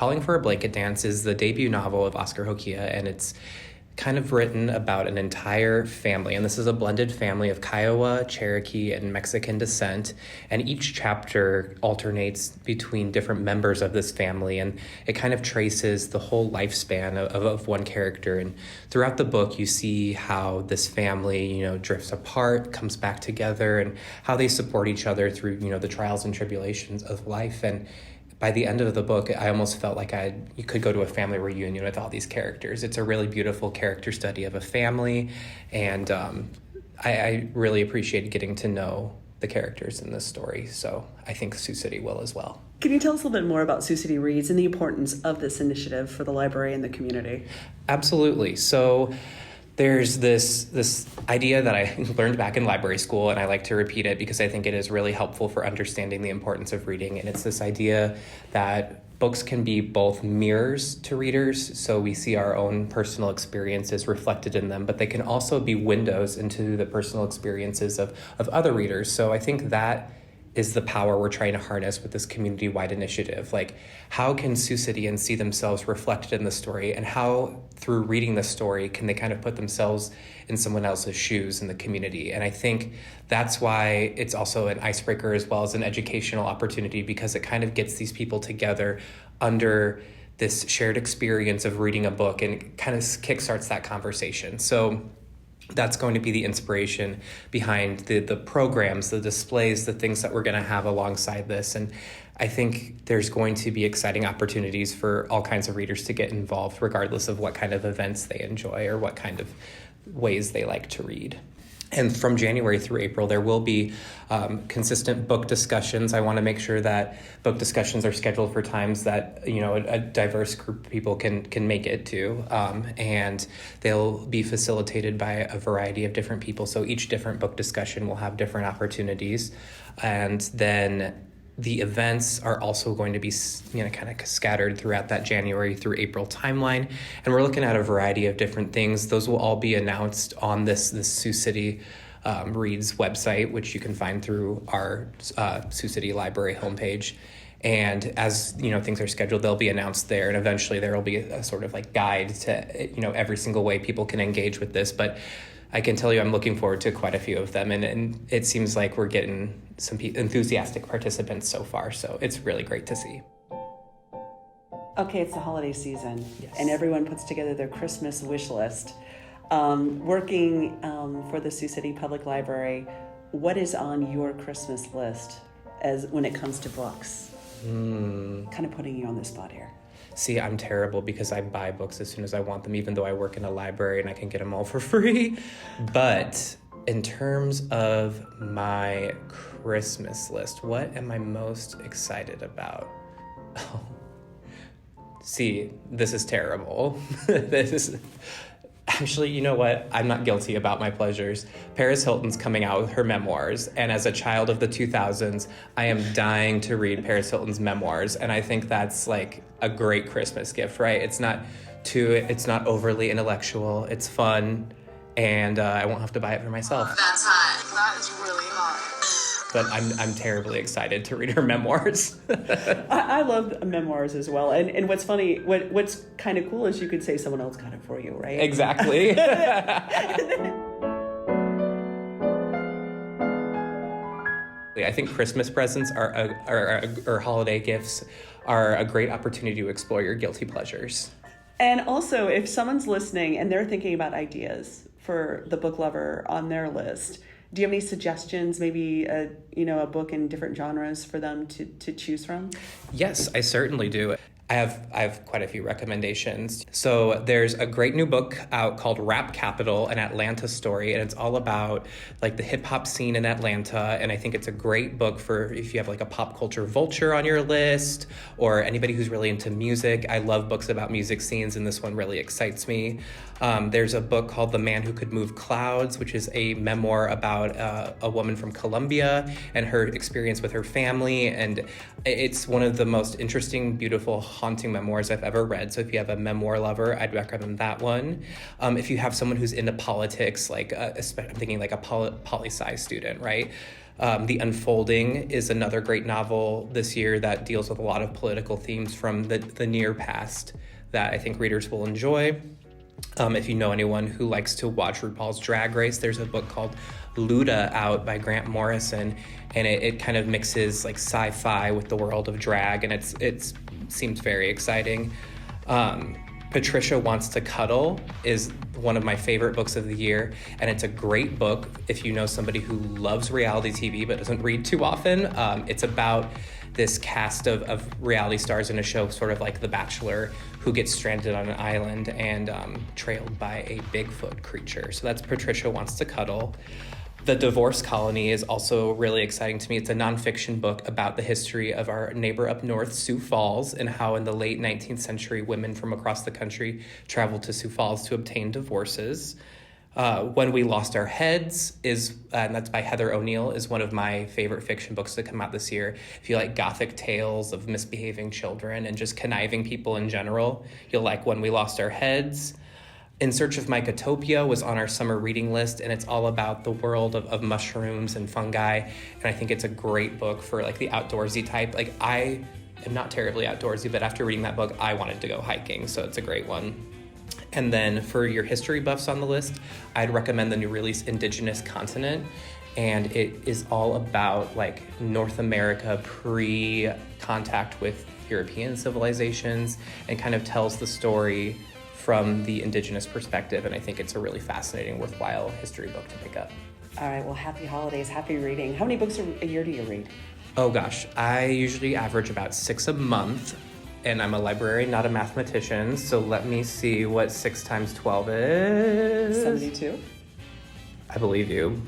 Calling for a Blanket Dance is the debut novel of Oscar Hokia, and it's kind of written about an entire family, and this is a blended family of Kiowa, Cherokee, and Mexican descent, and each chapter alternates between different members of this family, and it kind of traces the whole lifespan of one character. And throughout the book, you see how this family, drifts apart, comes back together, and how they support each other through, the trials and tribulations of life. And by the end of the book, I almost felt like you could go to a family reunion with all these characters. It's a really beautiful character study of a family, and I really appreciated getting to know the characters in this story. So I think Sioux City will as well. Can you tell us a little bit more about Sioux City Reads and the importance of this initiative for the library and the community? Absolutely. So there's this idea that I learned back in library school, and I like to repeat it because I think it is really helpful for understanding the importance of reading. And it's this idea that books can be both mirrors to readers, so we see our own personal experiences reflected in them, but they can also be windows into the personal experiences of other readers. So I think that is the power we're trying to harness with this community-wide initiative. Like, how can Sioux Cityans see themselves reflected in the story, and how, through reading the story, can they kind of put themselves in someone else's shoes in the community? And I think that's why it's also an icebreaker as well as an educational opportunity, because it kind of gets these people together under this shared experience of reading a book, and it kind of kickstarts that conversation. So that's going to be the inspiration behind the programs, the displays, the things that we're going to have alongside this. And I think there's going to be exciting opportunities for all kinds of readers to get involved, regardless of what kind of events they enjoy or what kind of ways they like to read. And from January through April, there will be consistent book discussions. I want to make sure that book discussions are scheduled for times that a diverse group of people can make it to, and they'll be facilitated by a variety of different people. So each different book discussion will have different opportunities, and then the events are also going to be, kind of scattered throughout that January through April timeline. And we're looking at a variety of different things. Those will all be announced on this Sioux City Reads website, which you can find through our Sioux City Library homepage. And as, things are scheduled, they'll be announced there. And eventually there will be a sort of like guide to, every single way people can engage with this. But I can tell you I'm looking forward to quite a few of them, and it seems like we're getting some enthusiastic participants so far, so it's really great to see. Okay, it's the holiday season, yes, and everyone puts together their Christmas wish list. Working for the Sioux City Public Library, what is on your Christmas list as when it comes to books? Kind of putting you on the spot here. See, I'm terrible because I buy books as soon as I want them, even though I work in a library and I can get them all for free. But in terms of my Christmas list, what am I most excited about? Oh. See, this is terrible. Actually, you know what? I'm not guilty about my pleasures. Paris Hilton's coming out with her memoirs, and as a child of the 2000s, I am dying to read Paris Hilton's memoirs, and I think that's like a great Christmas gift, right? It's not overly intellectual, it's fun, and I won't have to buy it for myself. That's hot. That is really hot. But I'm terribly excited to read her memoirs. I love memoirs as well. And what's funny, what's kind of cool is you could say someone else got it for you, right? Exactly. I think Christmas presents or holiday gifts are a great opportunity to explore your guilty pleasures. And also, if someone's listening and they're thinking about ideas for the book lover on their list, do you have any suggestions, maybe a book in different genres for them to choose from? Yes, I certainly do. I have quite a few recommendations. So there's a great new book out called Rap Capital, an Atlanta story, and it's all about like the hip hop scene in Atlanta. And I think it's a great book for if you have like a pop culture vulture on your list or anybody who's really into music. I love books about music scenes, and this one really excites me. There's a book called The Man Who Could Move Clouds, which is a memoir about a woman from Colombia and her experience with her family. And it's one of the most interesting, beautiful, haunting memoirs I've ever read. So if you have a memoir lover, I'd recommend that one. If you have someone who's into politics, like I'm thinking like a poli-sci student, right? The Unfolding is another great novel this year that deals with a lot of political themes from the near past that I think readers will enjoy. If you know anyone who likes to watch RuPaul's Drag Race, there's a book called Luda out by Grant Morrison, and it kind of mixes like sci-fi with the world of drag, and it seems very exciting. Patricia Wants to Cuddle is one of my favorite books of the year, and it's a great book if you know somebody who loves reality TV but doesn't read too often. It's about this cast of reality stars in a show sort of like The Bachelor who gets stranded on an island and trailed by a Bigfoot creature. So that's Patricia Wants to Cuddle. The Divorce Colony is also really exciting to me. It's a nonfiction book about the history of our neighbor up north, Sioux Falls, and how in the late 19th century, women from across the country traveled to Sioux Falls to obtain divorces. When We Lost Our Heads and that's by Heather O'Neill, is one of my favorite fiction books to come out this year. If you like gothic tales of misbehaving children and just conniving people in general, you'll like When We Lost Our Heads. In Search of Mycotopia was on our summer reading list, and it's all about the world of mushrooms and fungi, and I think it's a great book for like the outdoorsy type. Like, I am not terribly outdoorsy, but after reading that book, I wanted to go hiking, so it's a great one. And then for your history buffs on the list, I'd recommend the new release Indigenous Continent, and it is all about like North America pre-contact with European civilizations and kind of tells the story from the indigenous perspective, and I think it's a really fascinating, worthwhile history book to pick up. All right, well, happy holidays, happy reading. How many books a year do you read? Oh gosh, I usually average about 6 a month, and I'm a librarian, not a mathematician, so let me see what 6 times 12 is. 72? I believe you.